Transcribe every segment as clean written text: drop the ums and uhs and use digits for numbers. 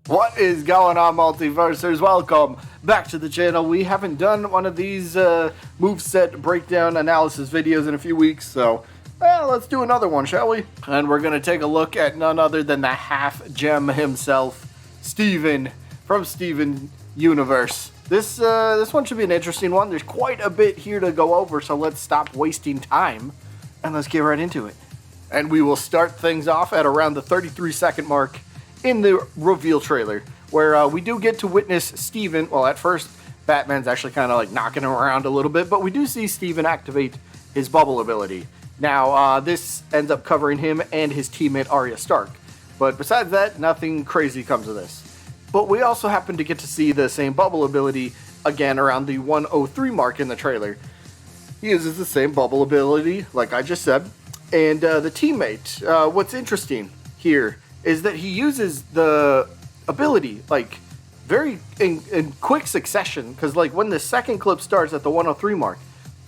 What is going on, Multiversers? Welcome back to the channel. We haven't done one of these moveset breakdown analysis videos in a few weeks, so let's do another one, shall we? And we're going to take a look at none other than the half gem himself, Steven from Steven Universe. This one should be an interesting one. There's quite a bit here to go over, so let's stop wasting time and let's get right into it. And we will start things off at around the 33-second mark in the reveal trailer, where we do get to witness Steven. Well, at first, Batman's actually kind of like knocking him around a little bit, but we do see Steven activate his bubble ability. Now, this ends up covering him and his teammate Arya Stark. But besides that, nothing crazy comes of this. But we also happen to get to see the same bubble ability again around the 103 mark in the trailer. He uses the same bubble ability, like I just said. And the teammate, what's interesting here is that he uses the ability like very in quick succession, because like when the second clip starts at the 103 mark,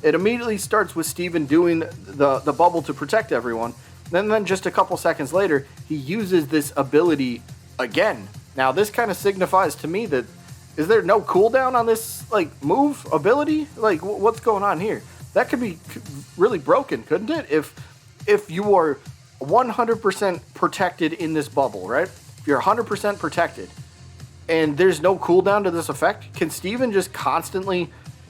it immediately starts with Steven doing the bubble to protect everyone. Then just a couple seconds later, he uses this ability again. Now this kind of signifies to me that, is there no cooldown on this like move ability? Like what's going on here? That could be really broken, couldn't it? If you are 100% protected in this bubble, right? If you're 100% protected and there's no cooldown to this effect, can Steven just constantly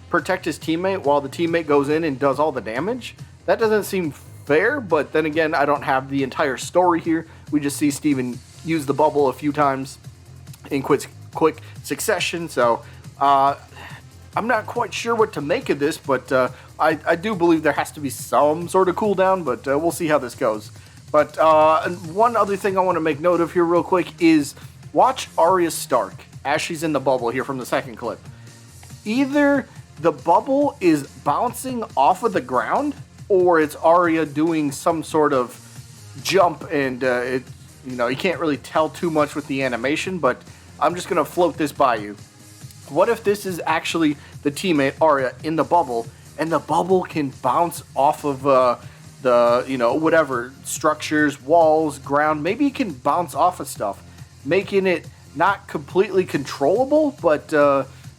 protect his teammate while the teammate goes in and does all the damage? That doesn't seem fair, but then again, I don't have the entire story here. We just see Steven use the bubble a few times in quick succession, so I'm not quite sure what to make of this, but I do believe there has to be some sort of cooldown, but we'll see how this goes. But one other thing I want to make note of here real quick is watch Arya Stark as she's in the bubble here from the second clip. Either the bubble is bouncing off of the ground, or it's Arya doing some sort of jump, and you can't really tell too much with the animation, but I'm just going to float this by you. What if this is actually the teammate Arya in the bubble, and the bubble can bounce off of whatever structures, walls, ground? Maybe it can bounce off of stuff, making it not completely controllable, but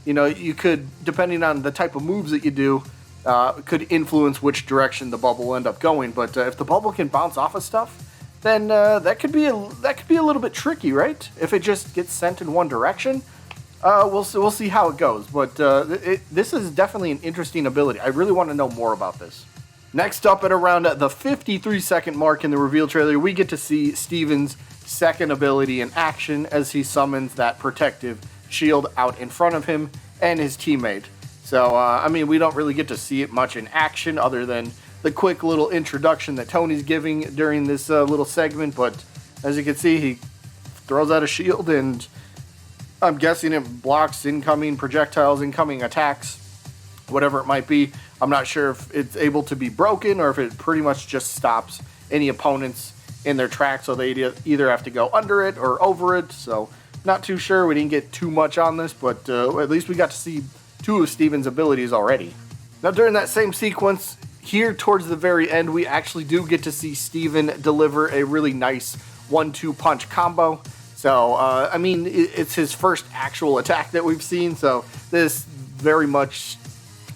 you could, depending on the type of moves that you do, could influence which direction the bubble will end up going. But if the bubble can bounce off of stuff, then that could be a little bit tricky, right? If it just gets sent in one direction. We'll see how it goes, but this is definitely an interesting ability. I really want to know more about this. Next up, at around the 53-second mark in the reveal trailer, we get to see Steven's second ability in action as he summons that protective shield out in front of him and his teammate. So, we don't really get to see it much in action other than the quick little introduction that Tony's giving during this little segment, but as you can see, he throws out a shield, and I'm guessing it blocks incoming projectiles, incoming attacks, whatever it might be. I'm not sure if it's able to be broken or if it pretty much just stops any opponents in their tracks, so they either have to go under it or over it. So not too sure. We didn't get too much on this, but at least we got to see two of Steven's abilities already. Now during that same sequence, here towards the very end, we actually do get to see Steven deliver a really nice 1-2 punch combo. So, it's his first actual attack that we've seen, so this very much,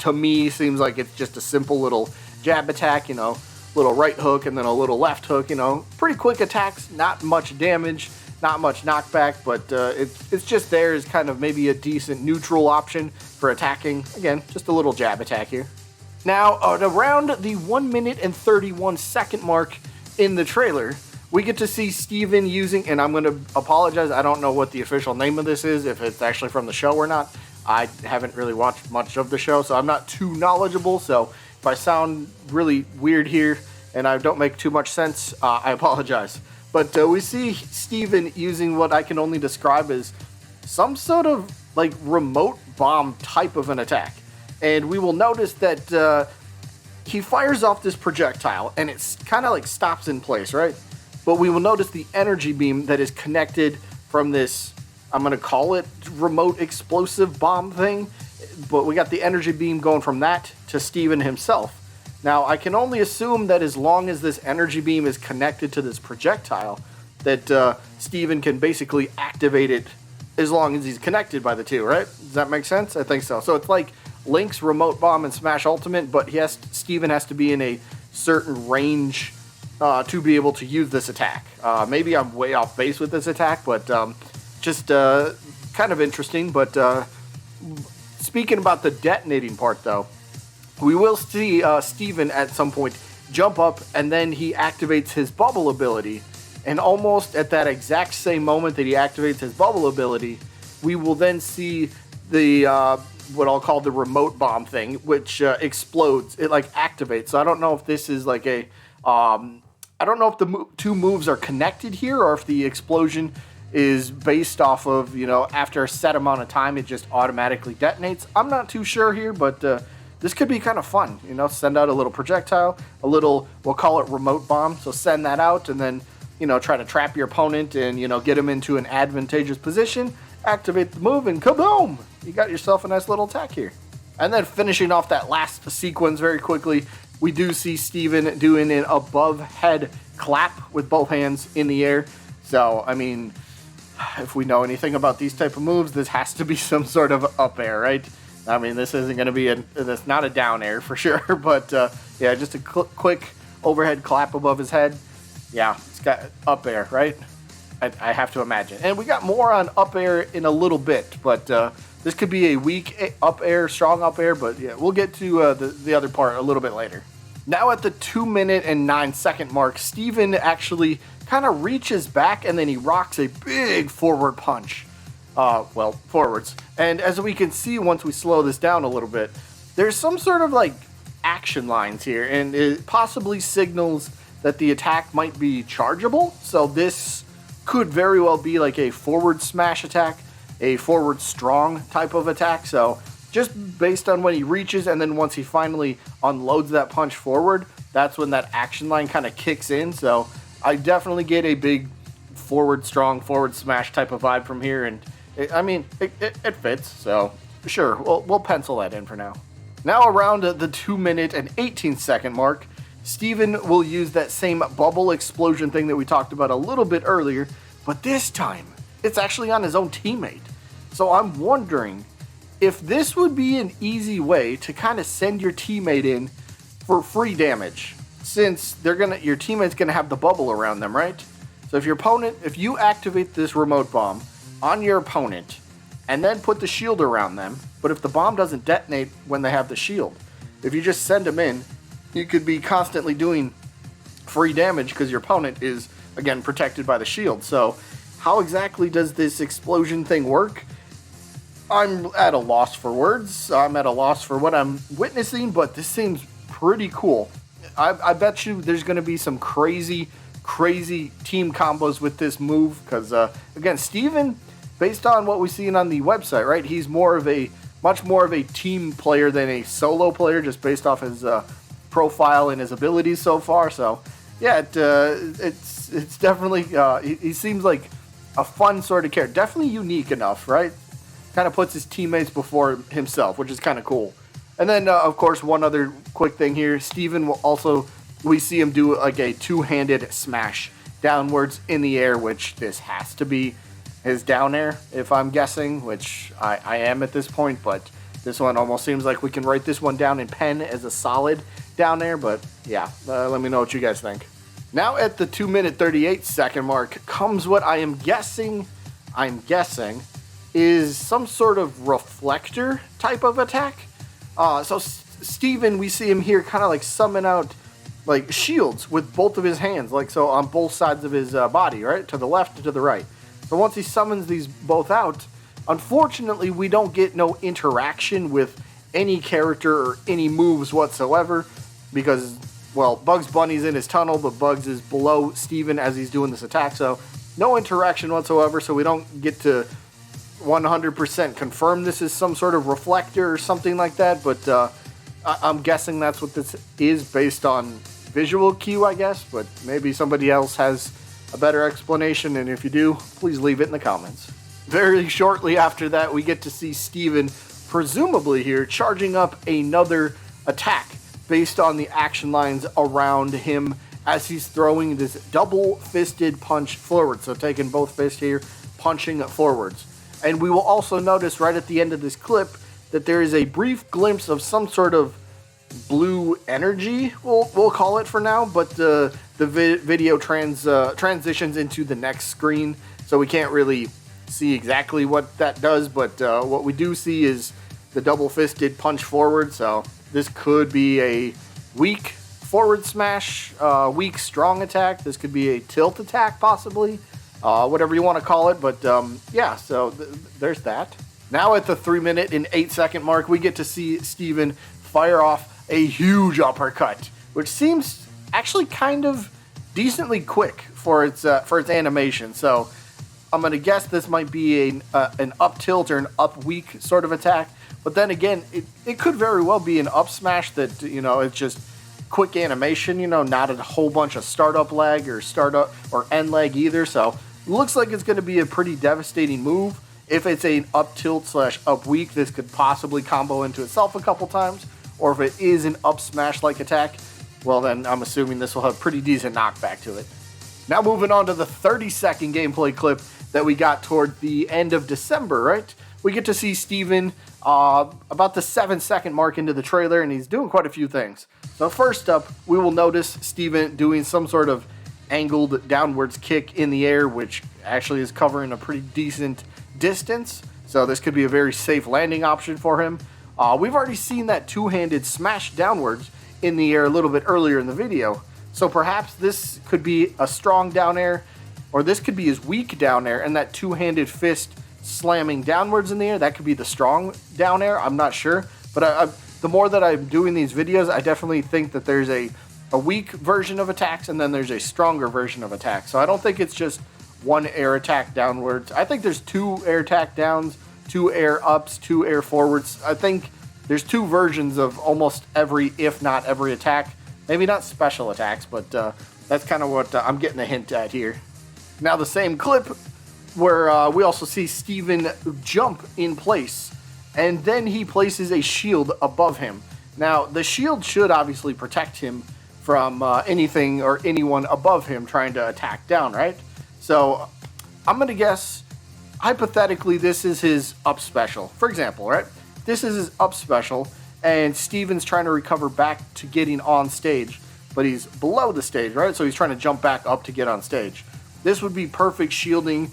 to me, seems like it's just a simple little jab attack, little right hook and then a little left hook, pretty quick attacks, not much damage, not much knockback, but it's just there as kind of maybe a decent neutral option for attacking. Again, just a little jab attack here. Now, at around the 1 minute and 31 second mark in the trailer, we get to see Steven using, and I'm going to apologize, I don't know what the official name of this is, if it's actually from the show or not. I haven't really watched much of the show, so I'm not too knowledgeable, so if I sound really weird here and I don't make too much sense, I apologize. But we see Steven using what I can only describe as some sort of like remote bomb type of an attack. And we will notice that he fires off this projectile, and it's kind of like stops in place, right? But we will notice the energy beam that is connected from this, I'm going to call it remote explosive bomb thing. But we got the energy beam going from that to Steven himself. Now, I can only assume that as long as this energy beam is connected to this projectile, that Steven can basically activate it as long as he's connected by the two, right? Does that make sense? I think so. So it's like Link's Remote Bomb and Smash Ultimate, but Steven has to be in a certain range to be able to use this attack. Maybe I'm way off base with this attack, but just kind of interesting. But speaking about the detonating part, though, we will see Steven at some point jump up, and then he activates his bubble ability. And almost at that exact same moment that he activates his bubble ability, we will then see the what I'll call the remote bomb thing, which explodes. It like activates. So I don't know if this is like a I don't know if the two moves are connected here, or if the explosion is based off of, you know, after a set amount of time, it just automatically detonates. I'm not too sure here, but this could be kind of fun. You know, send out a little projectile, a little, we'll call it remote bomb. So send that out and then, you know, try to trap your opponent and, you know, get him into an advantageous position, activate the move, and kaboom! You got yourself a nice little attack here. And then finishing off that last sequence very quickly, we do see Steven doing an above head clap with both hands in the air. So, I mean, if we know anything about these type of moves, this has to be some sort of up air, right? I mean, this isn't going to be it's not a down air for sure, but yeah, just a quick overhead clap above his head. Yeah, it's got up air, right? I have to imagine. And we got more on up air in a little bit, but this could be a weak up air, strong up air, but yeah, we'll get to the other part a little bit later. Now at the 2-minute and 9-second mark, Steven actually kind of reaches back and then he rocks a big forward punch. Well, forwards. And as we can see once we slow this down a little bit, there's some sort of like action lines here, and it possibly signals that the attack might be chargeable. So this could very well be like a forward smash attack, a forward strong type of attack. So just based on when he reaches and then once he finally unloads that punch forward, that's when that action line kind of kicks in. So I definitely get a big forward strong, forward smash type of vibe from here, and it fits. So sure, we'll pencil that in for now. Now around the 2-minute and 18-second mark, Steven will use that same bubble explosion thing that we talked about a little bit earlier, but this time it's actually on his own teammate. So I'm wondering if this would be an easy way to kind of send your teammate in for free damage, since your teammate's gonna have the bubble around them, right? So if you activate this remote bomb on your opponent and then put the shield around them, but if the bomb doesn't detonate when they have the shield, if you just send them in, you could be constantly doing free damage because your opponent is, again, protected by the shield. So how exactly does this explosion thing work? I'm at a loss for words. I'm at a loss for what I'm witnessing, but this seems pretty cool. I bet you there's going to be some crazy team combos with this move because, again, Steven, based on what we've seen on the website, right, he's much more of a team player than a solo player, just based off his profile and his abilities so far. So, yeah, it's definitely, he seems like a fun sort of character. Definitely unique enough, right? Kind of puts his teammates before himself, which is kind of cool. And then, of course, one other quick thing here. Steven will also, we see him do like a two-handed smash downwards in the air, which this has to be his down air, if I'm guessing, which I am at this point. But this one almost seems like we can write this one down in pen as a solid down air. But yeah, let me know what you guys think. Now at the 2-minute 38-second mark comes what I'm guessing is some sort of reflector type of attack. So Steven, we see him here kind of like summon out like shields with both of his hands, like so on both sides of his body, right? To the left and to the right. So once he summons these both out, unfortunately we don't get no interaction with any character or any moves whatsoever because, well, Bugs Bunny's in his tunnel, but Bugs is below Steven as he's doing this attack, so no interaction whatsoever, so we don't get to 100% confirm this is some sort of reflector or something like that, but I'm guessing that's what this is based on visual cue, I guess, but maybe somebody else has a better explanation, and if you do, please leave it in the comments. Very shortly after that, we get to see Steven, presumably here, charging up another attack based on the action lines around him as he's throwing this double-fisted punch forward, so taking both fists here, punching forwards. And we will also notice right at the end of this clip that there is a brief glimpse of some sort of blue energy, we'll call it for now, but the video transitions into the next screen, so we can't really see exactly what that does, but what we do see is the double-fisted punch forward, so this could be a weak forward smash, weak strong attack. This could be a tilt attack, possibly, whatever you want to call it, but yeah, so there's that. Now at the 3-minute and 8-second mark, we get to see Steven fire off a huge uppercut, which seems actually kind of decently quick for its animation. So I'm gonna guess this might be an up tilt or an up weak sort of attack. But then again, it could very well be an up smash that, you know, it's just quick animation, you know, not a whole bunch of startup lag or startup or end lag either. So it looks like it's gonna be a pretty devastating move. If it's an up tilt / up weak, this could possibly combo into itself a couple times. Or if it is an up smash-like attack, well then I'm assuming this will have pretty decent knockback to it. Now moving on to the 30-second gameplay clip that we got toward the end of December, right? We get to see Steven about the 7-second mark into the trailer, and he's doing quite a few things. So first up, we will notice Steven doing some sort of angled downwards kick in the air, which actually is covering a pretty decent distance. So this could be a very safe landing option for him. We've already seen that two-handed smash downwards in the air a little bit earlier in the video. So perhaps this could be a strong down air, or this could be his weak down air, and that two-handed fist slamming downwards in the air, that could be the strong down air. I'm not sure. But the more that I'm doing these videos, I definitely think that there's a weak version of attacks, and then there's a stronger version of attacks. So I don't think it's just one air attack downwards. I think there's 2 air attack downs, 2 air ups, 2 air forwards. I think there's 2 versions of almost every, if not every attack. Maybe not special attacks, but that's kind of what I'm getting a hint at here. Now the same clip where we also see Steven jump in place, and then he places a shield above him. Now the shield should obviously protect him from anything or anyone above him trying to attack down, right? So I'm going to guess, hypothetically, this is his up special. For example, right? This is his up special, and Steven's trying to recover back to getting on stage, but he's below the stage, right? So he's trying to jump back up to get on stage. This would be perfect shielding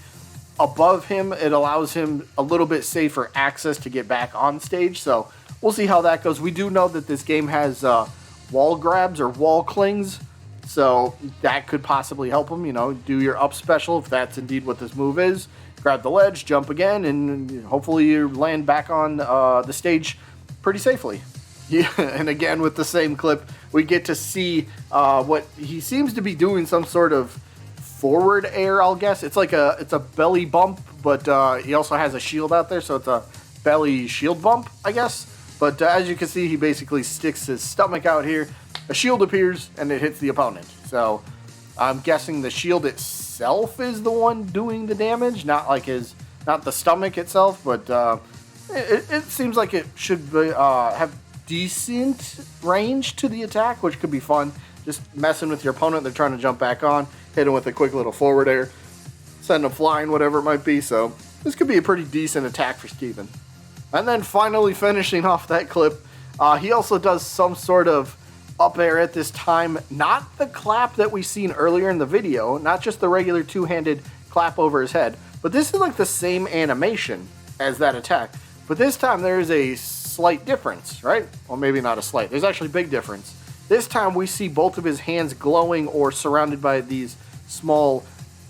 above him. It allows him a little bit safer access to get back on stage, so we'll see how that goes. We do know that this game has wall grabs or wall clings, so that could possibly help him, you know, do your up special if that's indeed what this move is. Grab the ledge, jump again, and hopefully you land back on the stage pretty safely. Yeah, and again with the same clip, we get to see what he seems to be doing, some sort of forward air, I'll guess. It's like it's a belly bump, but he also has a shield out there, so it's a belly shield bump, I guess. But as you can see, he basically sticks his stomach out here. A shield appears, and it hits the opponent. So I'm guessing the shield itself is the one doing the damage, not the stomach itself, but it seems like it should be, have decent range to the attack, which could be fun. Just messing with your opponent, they're trying to jump back on, hit him with a quick little forward air, send him flying, whatever it might be. So this could be a pretty decent attack for Steven. And then finally finishing off that clip, he also does some sort of up air at this time, not the clap that we've seen earlier in the video, not just the regular two-handed clap over his head, but this is like the same animation as that attack. But this time there is a slight difference, right? Well, maybe not a slight. There's actually a big difference. This time we see both of his hands glowing or surrounded by these small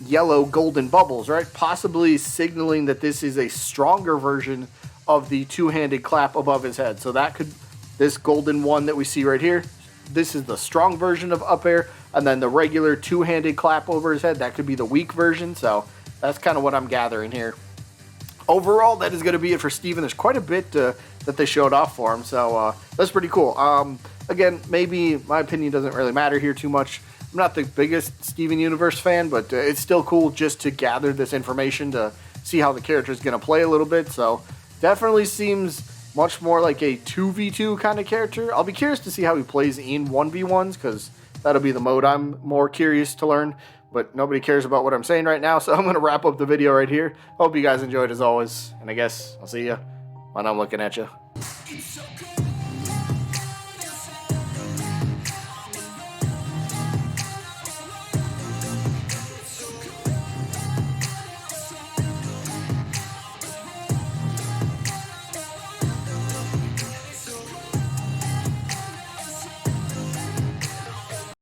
yellow golden bubbles, right? Possibly signaling that this is a stronger version of the two-handed clap above his head. So that could, this golden one that we see right here, this is the strong version of up air, and then the regular two-handed clap over his head, that could be the weak version. So that's kind of what I'm gathering here. Overall, that is going to be it for Steven. There's quite a bit that they showed off for him, so that's pretty cool. Again, maybe my opinion doesn't really matter here too much. I'm not the biggest Steven Universe fan, but it's still cool just to gather this information to see how the character is going to play a little bit. So definitely seems much more like a 2v2 kind of character. I'll be curious to see how he plays in 1v1s, because that'll be the mode I'm more curious to learn. but nobody cares about what I'm saying right now, so I'm going to wrap up the video right here. Hope you guys enjoyed as always, and I guess I'll see you when I'm looking at you.